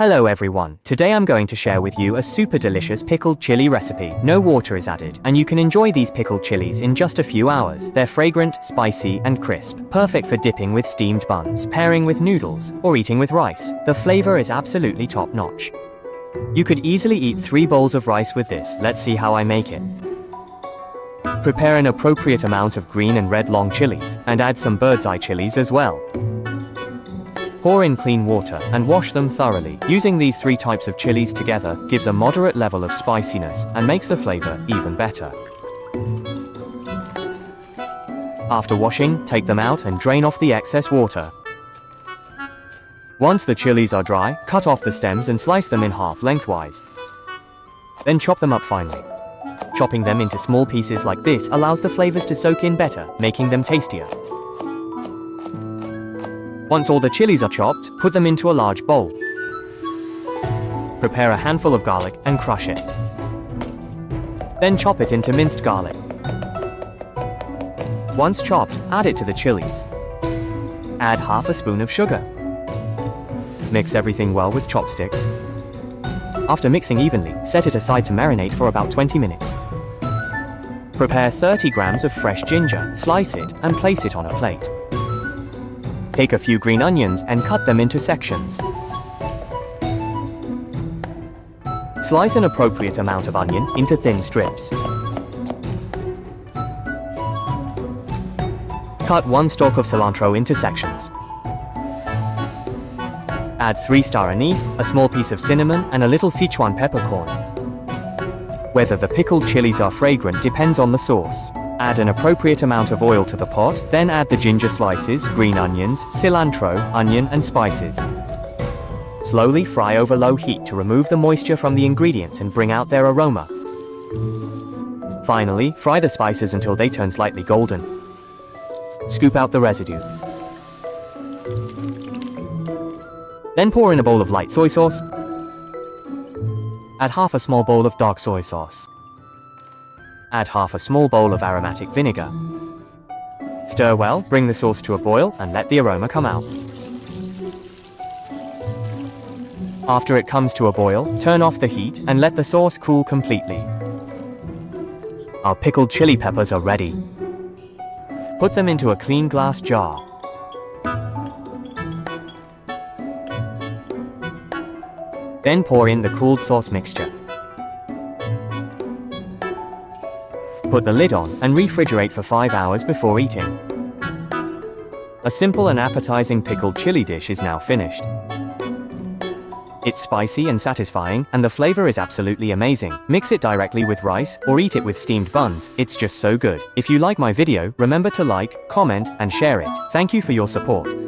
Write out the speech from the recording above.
Hello everyone, today I'm going to share with you a super delicious pickled chili recipe. No water is added, and you can enjoy these pickled chilies in just a few hours. They're fragrant, spicy, and crisp, perfect for dipping with steamed buns, pairing with noodles, or eating with rice. The flavor is absolutely top-notch. You could easily eat 3 bowls of rice with this. Let's see how I make it. Prepare an appropriate amount of green and red long chilies, and add some bird's eye chilies as well. Pour in clean water and wash them thoroughly. Using these 3 types of chilies together gives a moderate level of spiciness and makes the flavor even better. After washing, take them out and drain off the excess water. Once the chilies are dry, cut off the stems and slice them in half lengthwise. Then chop them up finely. Chopping them into small pieces like this allows the flavors to soak in better, making them tastier. Once all the chilies are chopped, put them into a large bowl. Prepare a handful of garlic and crush it. Then chop it into minced garlic. Once chopped, add it to the chilies. Add half a spoon of sugar. Mix everything well with chopsticks. After mixing evenly, set it aside to marinate for about 20 minutes. Prepare 30 grams of fresh ginger, slice it, and place it on a plate. Take a few green onions and cut them into sections. Slice an appropriate amount of onion into thin strips. Cut 1 stalk of cilantro into sections. Add 3 star anise, a small piece of cinnamon, and a little Sichuan peppercorn. Whether the pickled chilies are fragrant depends on the sauce. Add an appropriate amount of oil to the pot, then add the ginger slices, green onions, cilantro, onion, and spices. Slowly fry over low heat to remove the moisture from the ingredients and bring out their aroma. Finally, fry the spices until they turn slightly golden. Scoop out the residue. Then pour in a bowl of light soy sauce. Add half a small bowl of dark soy sauce. Add half a small bowl of aromatic vinegar. Stir well, bring the sauce to a boil, and let the aroma come out. After it comes to a boil, turn off the heat and let the sauce cool completely. Our pickled chili peppers are ready. Put them into a clean glass jar. Then pour in the cooled sauce mixture. Put the lid on and refrigerate for 5 hours before eating. A simple and appetizing pickled chili dish is now finished. It's spicy and satisfying, and the flavor is absolutely amazing. Mix it directly with rice, or eat it with steamed buns. It's just so good. If you like my video, remember to like, comment, and share it. Thank you for your support.